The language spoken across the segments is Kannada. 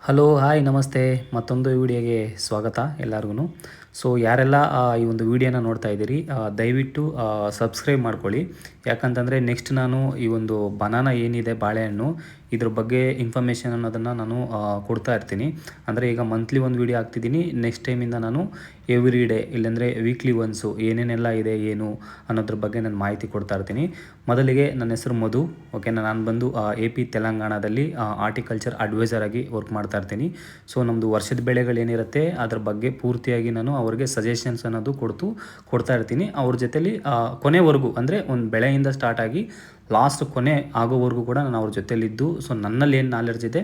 ಹಲೋ ಹಾಯ್ ನಮಸ್ತೆ ಮತ್ತೊಂದು ವಿಡಿಯೋಗೆ ಸ್ವಾಗತ ಎಲ್ಲರಿಗೂ. ಸೊ ಯಾರೆಲ್ಲ ಈ ಒಂದು ವಿಡಿಯೋನ ನೋಡ್ತಾ ಇದ್ದೀರಿ ದಯವಿಟ್ಟು ಸಬ್ಸ್ಕ್ರೈಬ್ ಮಾಡ್ಕೊಳ್ಳಿ. ಯಾಕಂತಂದರೆ ನೆಕ್ಸ್ಟ್ ನಾನು ಈ ಒಂದು ಬನಾನಾ ಏನಿದೆ ಬಾಳೆಹಣ್ಣು ಇದ್ರ ಬಗ್ಗೆ ಇನ್ಫಾರ್ಮೇಷನ್ ಅನ್ನೋದನ್ನು ನಾನು ಕೊಡ್ತಾ ಇರ್ತೀನಿ. ಅಂದರೆ ಈಗ ಮಂತ್ಲಿ ಒಂದು ವಿಡಿಯೋ ಹಾಕ್ತಿದ್ದೀನಿ, ನೆಕ್ಸ್ಟ್ ಟೈಮಿಂದ ನಾನು ಎವ್ರಿ ಡೇ ಇಲ್ಲಾಂದರೆ ವೀಕ್ಲಿ ಒನ್ಸು ಏನೇನೆಲ್ಲ ಇದೆ ಏನು ಅನ್ನೋದ್ರ ಬಗ್ಗೆ ನಾನು ಮಾಹಿತಿ ಕೊಡ್ತಾ ಇರ್ತೀನಿ. ಮೊದಲಿಗೆ ನನ್ನ ಹೆಸರು ಮಧು. ಓಕೆನಾ, ನಾನು ಬಂದು AP ತೆಲಂಗಾಣದಲ್ಲಿ ಆರ್ಟಿಕಲ್ಚರ್ ಅಡ್ವೈಸರ್ ಆಗಿ ವರ್ಕ್ ಮಾಡ್ತಾ ಇರ್ತೀನಿ. ಸೊ ನಮ್ಮದು ವರ್ಷದ ಬೆಳೆಗಳೇನಿರುತ್ತೆ ಅದ್ರ ಬಗ್ಗೆ ಪೂರ್ತಿಯಾಗಿ ನಾನು ಅವ್ರಿಗೆ ಸಜೆಷನ್ಸ್ ಅನ್ನೋದು ಕೊಡ್ತಾ ಇರ್ತೀನಿ. ಅವ್ರ ಜೊತೆಲಿ ಕೊನೆವರೆಗೂ ಅಂದರೆ ಒಂದು ಬೆಳೆಯಿಂದ ಸ್ಟಾರ್ಟ್ ಆಗಿ ಲಾಸ್ಟ್ ಕೊನೆ ಆಗೋವರೆಗೂ ಕೂಡ ನಾನು ಅವ್ರ ಜೊತೆಲಿದ್ದು ಸೊ ನನ್ನಲ್ಲಿ ಏನು ನಾಲೆಡ್ಜ್ ಇದೆ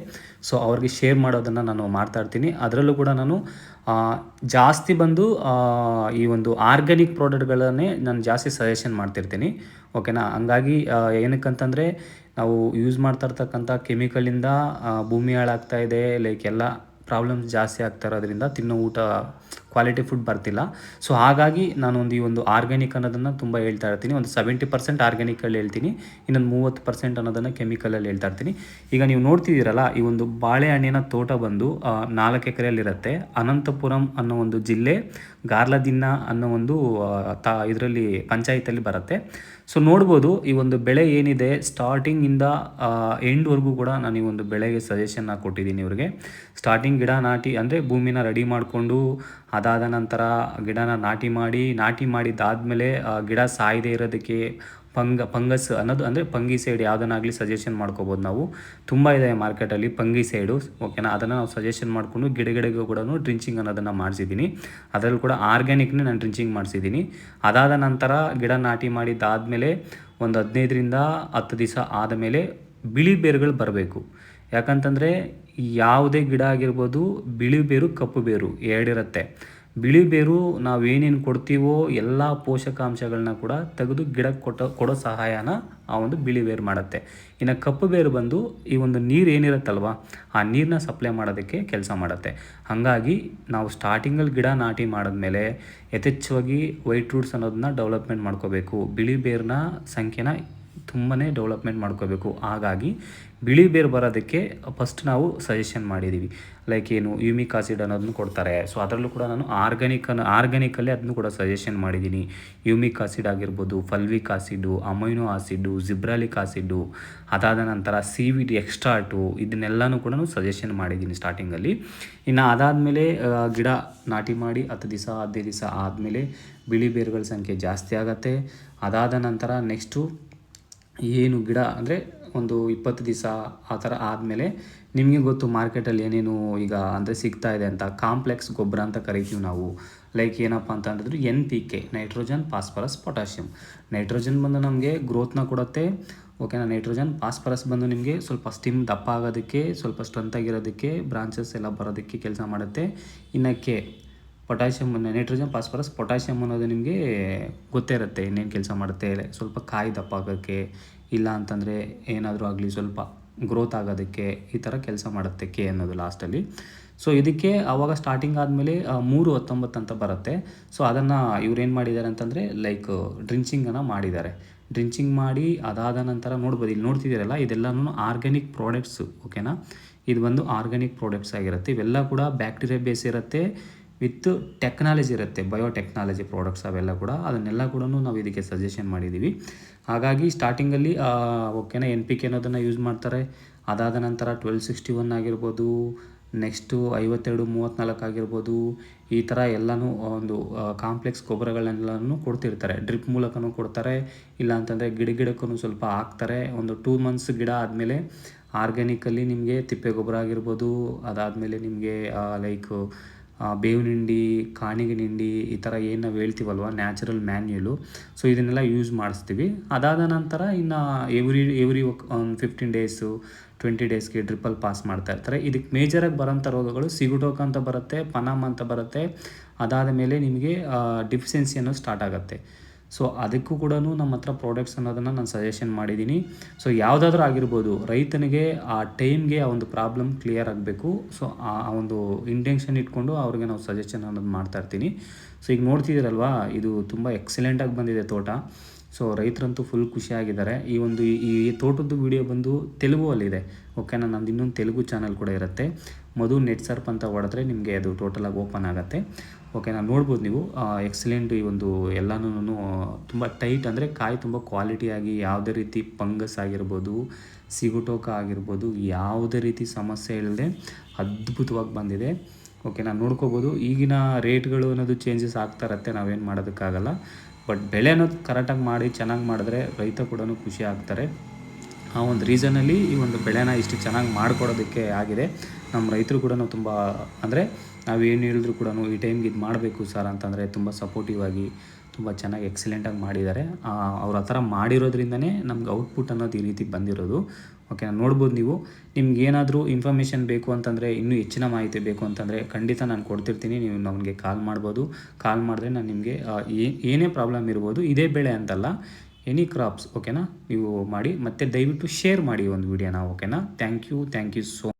ಸೊ ಅವ್ರಿಗೆ ಶೇರ್ ಮಾಡೋದನ್ನು ನಾನು ಮಾಡ್ತಾ ಇರ್ತೀನಿ. ಅದರಲ್ಲೂ ಕೂಡ ನಾನು ಜಾಸ್ತಿ ಬಂದು ಈ ಒಂದು ಆರ್ಗ್ಯಾನಿಕ್ ಪ್ರಾಡಕ್ಟ್ಗಳನ್ನೇ ನಾನು ಜಾಸ್ತಿ ಸಜೆಷನ್ ಮಾಡ್ತಿರ್ತೀನಿ. ಓಕೆನಾ, ಹಂಗಾಗಿ ಏನಕ್ಕಂತಂದರೆ ನಾವು ಯೂಸ್ ಮಾಡ್ತಾ ಇರ್ತಕ್ಕಂಥ ಕೆಮಿಕಲಿಂದ ಭೂಮಿ ಹಾಳಾಗ್ತಾ ಇದೆ, ಲೈಕ್ ಎಲ್ಲ ಪ್ರಾಬ್ಲಮ್ಸ್ ಜಾಸ್ತಿ ಆಗ್ತಾ ಇರೋದ್ರಿಂದ ತಿನ್ನೋ ಊಟ ಕ್ವಾಲಿಟಿ ಫುಡ್ ಬರ್ತಿಲ್ಲ. ಸೊ ಹಾಗಾಗಿ ನಾನೊಂದು ಈ ಒಂದು ಆರ್ಗ್ಯಾನಿಕ್ ಅನ್ನೋದನ್ನು ತುಂಬ ಹೇಳ್ತಾ ಇರ್ತೀನಿ. ಒಂದು 70% ಆರ್ಗ್ಯಾನಿಕಲ್ಲಿ ಹೇಳ್ತೀನಿ, ಇನ್ನೊಂದು 30% ಅನ್ನೋದನ್ನು ಕೆಮಿಕಲಲ್ಲಿ ಹೇಳ್ತಾ ಇರ್ತೀನಿ. ಈಗ ನೀವು ನೋಡ್ತಿದ್ದೀರಲ್ಲ, ಈ ಒಂದು ಬಾಳೆಹಣ್ಣಿನ ತೋಟ ಬಂದು 4 ಎಕರೆಯಲ್ಲಿರುತ್ತೆ. ಅನಂತಪುರಂ ಅನ್ನೋ ಒಂದು ಜಿಲ್ಲೆ, ಗಾರ್ಲದಿನ್ನ ಅನ್ನೋ ಒಂದು ಇದರಲ್ಲಿ ಪಂಚಾಯತಲ್ಲಿ ಬರುತ್ತೆ. ಸೊ ನೋಡ್ಬೋದು ಈ ಒಂದು ಬೆಳೆ ಏನಿದೆ ಸ್ಟಾರ್ಟಿಂಗಿಂದ ಎಂಡ್ವರೆಗೂ ಕೂಡ ನಾನು ಈ ಒಂದು ಬೆಳೆಗೆ ಸಜೆಷನ್ನ ಕೊಟ್ಟಿದ್ದೀನಿ ಇವ್ರಿಗೆ. ಸ್ಟಾರ್ಟಿಂಗ್ ಗಿಡ ನಾಟಿ ಅಂದರೆ ಭೂಮಿನ ರೆಡಿ ಮಾಡಿಕೊಂಡು ಅದಾದ ನಂತರ ಗಿಡನ ನಾಟಿ ಮಾಡಿದ್ದಾದಮೇಲೆ ಗಿಡ ಸಾಯದೇ ಇರೋದಕ್ಕೆ ಫಂಗಸ್ ಅನ್ನೋದು ಅಂದರೆ ಫಂಗಿಸೈಡ್ ಯಾವುದನ್ನಾಗಲಿ ಸಜೆಷನ್ ಮಾಡ್ಕೋಬೋದು ನಾವು. ತುಂಬ ಇದೆ ಮಾರ್ಕೆಟಲ್ಲಿ ಫಂಗಿಸೈಡು. ಓಕೆನಾ, ಅದನ್ನು ನಾವು ಸಜೆಷನ್ ಮಾಡಿಕೊಂಡು ಗಿಡಗಳಿಗೂ ಕೂಡ ಡ್ರಿಂಚಿಂಗ್ ಅನ್ನೋದನ್ನು ಮಾಡಿಸಿದ್ದೀನಿ. ಅದರಲ್ಲಿ ಕೂಡ ಆರ್ಗ್ಯಾನಿಕ್ನೇ ನಾನು ಡ್ರಿಂಚಿಂಗ್ ಮಾಡಿಸಿದ್ದೀನಿ. ಅದಾದ ನಂತರ ಗಿಡ ನಾಟಿ ಮಾಡಿದ್ದಾದಮೇಲೆ ಒಂದು 15ರಿಂದ 10 ದಿವಸ ಆದಮೇಲೆ ಬಿಳಿ ಬೇರುಗಳು ಬರಬೇಕು. ಯಾಕಂತಂದರೆ ಯಾವುದೇ ಗಿಡ ಆಗಿರ್ಬೋದು, ಬಿಳಿ ಬೇರು ಕಪ್ಪು ಬೇರು ಎರಡಿರುತ್ತೆ. ಬಿಳಿ ಬೇರು ನಾವೇನೇನು ಕೊಡ್ತೀವೋ ಎಲ್ಲ ಪೋಷಕಾಂಶಗಳನ್ನ ಕೂಡ ತೆಗೆದು ಗಿಡಕ್ಕೆ ಕೊಡೋ ಸಹಾಯನ ಆ ಒಂದು ಬಿಳಿ ಬೇರು ಮಾಡುತ್ತೆ. ಇನ್ನು ಕಪ್ಪು ಬೇರು ಬಂದು ಈ ಒಂದು ನೀರು ಏನಿರುತ್ತಲ್ವ ಆ ನೀರನ್ನ ಸಪ್ಲೈ ಮಾಡೋದಕ್ಕೆ ಕೆಲಸ ಮಾಡುತ್ತೆ. ಹಾಗಾಗಿ ನಾವು ಸ್ಟಾರ್ಟಿಂಗಲ್ಲಿ ಗಿಡ ನಾಟಿ ಮಾಡಿದ್ಮೇಲೆ ಯಥೇಚ್ಛವಾಗಿ ವೈಟ್ ರೂಟ್ಸ್ ಅನ್ನೋದನ್ನ ಡೆವಲಪ್ಮೆಂಟ್ ಮಾಡ್ಕೋಬೇಕು. ಬಿಳಿ ಬೇರಿನ ಸಂಖ್ಯೆನ ತುಂಬಾ ಡೆವಲಪ್ಮೆಂಟ್ ಮಾಡ್ಕೋಬೇಕು. ಹಾಗಾಗಿ ಬಿಳಿ ಬೇರು ಬರೋದಕ್ಕೆ ಫಸ್ಟ್ ನಾವು ಸಜೆಷನ್ ಮಾಡಿದ್ದೀವಿ. ಲೈಕ್ ಏನು ಯೂಮಿಕ್ ಆಸಿಡ್ ಅನ್ನೋದನ್ನು ಕೊಡ್ತಾರೆ. ಸೊ ಅದರಲ್ಲೂ ಕೂಡ ನಾನು ಆರ್ಗ್ಯಾನಿಕಲ್ಲಿ ಅದನ್ನು ಕೂಡ ಸಜೆಷನ್ ಮಾಡಿದ್ದೀನಿ. ಯೂಮಿಕ್ ಆಸಿಡ್ ಆಗಿರ್ಬೋದು, ಫಲ್ವಿಕ್ ಆಸಿಡು, ಅಮೈನೋ ಆಸಿಡು, ಜಿಬ್ರಾಲಿಕ್ ಆಸಿಡು, ಅದಾದ ನಂತರ CVD ಎಕ್ಸ್ಟ್ರಾಟು, ಇದನ್ನೆಲ್ಲನೂ ಕೂಡ ಸಜೆಷನ್ ಮಾಡಿದ್ದೀನಿ ಸ್ಟಾರ್ಟಿಂಗಲ್ಲಿ. ಇನ್ನು ಅದಾದಮೇಲೆ ಗಿಡ ನಾಟಿ ಮಾಡಿ 10 ದಿವಸ 15 ದಿವಸ ಆದಮೇಲೆ ಬಿಳಿ ಬೇರುಗಳ ಸಂಖ್ಯೆ ಜಾಸ್ತಿ ಆಗುತ್ತೆ. ಅದಾದ ನಂತರ ನೆಕ್ಸ್ಟು ಏನು ಗಿಡ ಅಂದರೆ ಒಂದು 20 ದಿವಸ ಆ ಥರ ಆದಮೇಲೆ ನಿಮಗೆ ಗೊತ್ತು ಮಾರ್ಕೆಟಲ್ಲಿ ಏನೇನು ಈಗ ಅಂದರೆ ಸಿಗ್ತಾ ಇದೆ ಅಂತ. ಕಾಂಪ್ಲೆಕ್ಸ್ ಗೊಬ್ಬರ ಅಂತ ಕರಿತೀವಿ ನಾವು. ಲೈಕ್ ಏನಪ್ಪ ಅಂತ ಹೇಳಿದ್ರೆ NPK, nitrogen, phosphorus, potassium. Nitrogen ಬಂದು ನಮಗೆ ಗ್ರೋತ್ನ ಕೊಡುತ್ತೆ. ಓಕೆನಾ, ನೈಟ್ರೋಜನ್. ಫಾಸ್ಫರಸ್ ಬಂದು ನಿಮಗೆ ಸ್ವಲ್ಪ ಸ್ಟಿಮ್ ದಪ್ಪ ಆಗೋದಕ್ಕೆ, ಸ್ವಲ್ಪ ಸ್ಟ್ರೆಂತ್ ಆಗಿರೋದಕ್ಕೆ, ಬ್ರಾಂಚಸ್ ಎಲ್ಲ ಬರೋದಕ್ಕೆ ಕೆಲಸ ಮಾಡುತ್ತೆ. ಇನ್ನು ಪೊಟ್ಯಾಷಿಯಮ್, ನೈಟ್ರೋಜನ್, ಫಾಸ್ಫರಸ್, ಪೊಟ್ಯಾಷಿಯಮ್ ಅನ್ನೋದು ನಿಮಗೆ ಗೊತ್ತೇ ಇರುತ್ತೆ ಇನ್ನೇನು ಕೆಲಸ ಮಾಡುತ್ತೆ. ಸ್ವಲ್ಪ ಕಾಯಿ ದಪ್ಪ ಆಗೋಕ್ಕೆ, ಇಲ್ಲ ಅಂತಂದರೆ ಏನಾದರೂ ಆಗಲಿ ಸ್ವಲ್ಪ ಗ್ರೋತ್ ಆಗೋದಕ್ಕೆ ಈ ಥರ ಕೆಲಸ ಮಾಡುತ್ತೆ ಅನ್ನೋದು ಲಾಸ್ಟಲ್ಲಿ. ಸೊ ಇದಕ್ಕೆ ಆವಾಗ ಸ್ಟಾರ್ಟಿಂಗ್ ಆದಮೇಲೆ 3-19 ಅಂತ ಬರುತ್ತೆ. ಸೊ ಅದನ್ನು ಇವ್ರೇನು ಮಾಡಿದ್ದಾರೆ ಅಂತಂದರೆ ಲೈಕ್ ಡ್ರಿಂಚಿಂಗನ್ನು ಮಾಡಿದ್ದಾರೆ. ಡ್ರಿಂಚಿಂಗ್ ಮಾಡಿ ಅದಾದ ನಂತರ ನೋಡ್ಬೋದು, ಇಲ್ಲಿ ನೋಡ್ತಿದ್ದೀರಲ್ಲ ಇದೆಲ್ಲನೂ ಆರ್ಗ್ಯಾನಿಕ್ ಪ್ರಾಡಕ್ಟ್ಸು. ಓಕೆನಾ, ಇದು ಬಂದು ಆರ್ಗ್ಯಾನಿಕ್ ಪ್ರಾಡಕ್ಟ್ಸ್ ಆಗಿರುತ್ತೆ. ಇವೆಲ್ಲ ಕೂಡ ಬ್ಯಾಕ್ಟೀರಿಯಾ ಬೇಸ್ ಇರುತ್ತೆ, ವಿತ್ ಟೆಕ್ನಾಲಜಿ ಇರುತ್ತೆ, ಬಯೋಟೆಕ್ನಾಲಜಿ ಪ್ರಾಡಕ್ಟ್ಸ್ ಅವೆಲ್ಲ ಕೂಡ. ಅದನ್ನೆಲ್ಲ ಕೂಡ ನಾವು ಇದಕ್ಕೆ ಸಜೆಷನ್ ಮಾಡಿದ್ದೀವಿ. ಹಾಗಾಗಿ ಸ್ಟಾರ್ಟಿಂಗಲ್ಲಿ ಓಕೆನಾ NPK ಅನ್ನೋದನ್ನು ಯೂಸ್ ಮಾಡ್ತಾರೆ. ಅದಾದ ನಂತರ 1261 ಆಗಿರ್ಬೋದು, ನೆಕ್ಸ್ಟು 52-34 ಆಗಿರ್ಬೋದು, ಈ ಥರ ಎಲ್ಲನೂ ಒಂದು ಕಾಂಪ್ಲೆಕ್ಸ್ ಗೊಬ್ಬರಗಳನ್ನೆಲ್ಲನೂ ಕೊಡ್ತಿರ್ತಾರೆ. ಡ್ರಿಪ್ ಮೂಲಕನೂ ಕೊಡ್ತಾರೆ, ಇಲ್ಲ ಅಂತಂದರೆ ಗಿಡಕ್ಕೂ ಸ್ವಲ್ಪ ಹಾಕ್ತಾರೆ. ಒಂದು 2 ಮಂತ್ಸ್ ಗಿಡ ಆದಮೇಲೆ ಆರ್ಗ್ಯಾನಿಕಲ್ಲಿ ನಿಮಗೆ ತಿಪ್ಪೆ ಗೊಬ್ಬರ ಆಗಿರ್ಬೋದು, ಅದಾದಮೇಲೆ ನಿಮಗೆ ಲೈಕ್ ಬೇವಿನ ಹಿಂಡಿ, ಕಾಣಿಗಿನ ಹಿಂಡಿ, ಈ ಥರ ಏನು ನಾವು ಹೇಳ್ತೀವಲ್ವ ನ್ಯಾಚುರಲ್ ಮ್ಯಾನ್ಯೂಲು, ಸೊ ಇದನ್ನೆಲ್ಲ ಯೂಸ್ ಮಾಡಿಸ್ತೀವಿ. ಅದಾದ ನಂತರ ಇನ್ನು ಎವ್ರಿ 15 ಡೇಸು 20 ಡೇಸ್ಗೆ ಡ್ರಿಪ್ಪಲ್ಲಿ ಪಾಸ್ ಮಾಡ್ತಾ ಇರ್ತಾರೆ. ಇದಕ್ಕೆ ಮೇಜರಾಗಿ ಬರೋಂಥ ರೋಗಗಳು ಸಿಗುಟೋಕ ಅಂತ ಬರುತ್ತೆ, ಪನಾಮ ಅಂತ ಬರುತ್ತೆ. ಅದಾದ ಮೇಲೆ ನಿಮಗೆ ಡಿಫಿಷಿಯನ್ಸಿ ಅನ್ನೋದು ಸ್ಟಾರ್ಟ್ ಆಗುತ್ತೆ. ಸೊ ಅದಕ್ಕೂ ಕೂಡ ನಮ್ಮ ಹತ್ರ ಪ್ರಾಡಕ್ಟ್ಸ್ ಅನ್ನೋದನ್ನು ನಾನು ಸಜೆಷನ್ ಮಾಡಿದ್ದೀನಿ. ಸೊ ಯಾವುದಾದ್ರೂ ಆಗಿರ್ಬೋದು, ರೈತನಿಗೆ ಆ ಟೈಮ್ಗೆ ಆ ಒಂದು ಪ್ರಾಬ್ಲಮ್ ಕ್ಲಿಯರ್ ಆಗಬೇಕು. ಸೊ ಆ ಒಂದು ಇಂಟೆನ್ಷನ್ ಇಟ್ಕೊಂಡು ಅವ್ರಿಗೆ ನಾವು ಸಜೆಷನ್ ಅನ್ನೋದು ಮಾಡ್ತಾಯಿರ್ತೀನಿ. ಸೊ ಈಗ ನೋಡ್ತಿದ್ದೀರಲ್ವಾ, ಇದು ತುಂಬ ಎಕ್ಸಲೆಂಟಾಗಿ ಬಂದಿದೆ ತೋಟ. ಸೊ ರೈತರಂತೂ ಫುಲ್ ಖುಷಿಯಾಗಿದ್ದಾರೆ. ಈ ತೋಟದ್ದು ವಿಡಿಯೋ ಬಂದು ತೆಲುಗುವಲ್ಲಿದೆ, ಓಕೆನಾ. ನಂದು ಇನ್ನೊಂದು ತೆಲುಗು ಚಾನಲ್ ಕೂಡ ಇರುತ್ತೆ, ಮಧು ನೆಟ್ ಸರ್ಪ್ ಅಂತ ಹೊಡೆದ್ರೆ ನಿಮಗೆ ಅದು ಟೋಟಲಾಗಿ ಓಪನ್ ಆಗುತ್ತೆ, ಓಕೆನಾ. ನೋಡ್ಬೋದು ನೀವು. ಎಕ್ಸಲೆಂಟ್. ಈ ಒಂದು ಎಲ್ಲನೂ ತುಂಬ ಟೈಟ್, ಅಂದರೆ ಕಾಯಿ ತುಂಬ ಕ್ವಾಲಿಟಿಯಾಗಿ, ಯಾವುದೇ ರೀತಿ ಫಂಗಸ್ ಆಗಿರ್ಬೋದು, ಸಿಗುಟೋಕ ಆಗಿರ್ಬೋದು, ಯಾವುದೇ ರೀತಿ ಸಮಸ್ಯೆ ಇಲ್ಲದೆ ಅದ್ಭುತವಾಗಿ ಬಂದಿದೆ, ಓಕೆನಾ. ನೋಡ್ಕೋಬೋದು. ಈಗಿನ ರೇಟ್ಗಳು ಅನ್ನೋದು ಚೇಂಜಸ್ ಆಗ್ತಾ ಇರುತ್ತೆ, ನಾವೇನು ಮಾಡೋದಕ್ಕಾಗಲ್ಲ. ಬಟ್ ಬೆಳೆ ಅನ್ನೋದು ಕರೆಕ್ಟಾಗಿ ಮಾಡಿ ಚೆನ್ನಾಗಿ ಮಾಡಿದ್ರೆ ರೈತ ಕೂಡ ಖುಷಿ ಆಗ್ತಾರೆ. ಆ ಒಂದು ರೀಸನಲ್ಲಿ ಈ ಒಂದು ಬೆಳೆನ ಇಷ್ಟು ಚೆನ್ನಾಗಿ ಮಾಡಿಕೊಡೋದಕ್ಕೆ ಆಗಿದೆ. ನಮ್ಮ ರೈತರು ಕೂಡ ತುಂಬ, ಅಂದರೆ ನಾವೇನು ಹೇಳಿದ್ರು ಕೂಡ ಈ ಟೈಮ್ಗೆ ಇದು ಮಾಡಬೇಕು ಸರ್ ಅಂತಂದರೆ ತುಂಬ ಸಪೋರ್ಟಿವ್ ಆಗಿ ತುಂಬ ಚೆನ್ನಾಗಿ ಎಕ್ಸಲೆಂಟಾಗಿ ಮಾಡಿದ್ದಾರೆ. ಅವ್ರು ಆ ಥರ ಮಾಡಿರೋದ್ರಿಂದನೇ ನಮ್ಗೆ ಔಟ್ಪುಟ್ ಅನ್ನೋದು ಈ ರೀತಿ ಬಂದಿರೋದು, ಓಕೆ. ನೋಡ್ಬೋದು ನೀವು. ನಿಮ್ಗೆ ಏನಾದರೂ ಇನ್ಫಾರ್ಮೇಷನ್ ಬೇಕು ಅಂತಂದರೆ, ಇನ್ನೂ ಹೆಚ್ಚಿನ ಮಾಹಿತಿ ಬೇಕು ಅಂತಂದರೆ ಖಂಡಿತ ನಾನು ಕೊಡ್ತಿರ್ತೀನಿ. ನೀವು ನನಗೆ ಕಾಲ್ ಮಾಡ್ಬೋದು. ಕಾಲ್ ಮಾಡಿದ್ರೆ ನಾನು ನಿಮಗೆ ಏನೇ ಪ್ರಾಬ್ಲಮ್ ಇರ್ಬೋದು, ಇದೇ ಬೆಳೆ ಅಂತಲ್ಲ, ಎನಿ ಕ್ರಾಪ್ಸ್, ಓಕೆನಾ, ನೀವು ಮಾಡಿ. ಮತ್ತು ದಯವಿಟ್ಟು ಶೇರ್ ಮಾಡಿ ಒಂದು ವಿಡಿಯೋನ, ಓಕೆನಾ. Thank you so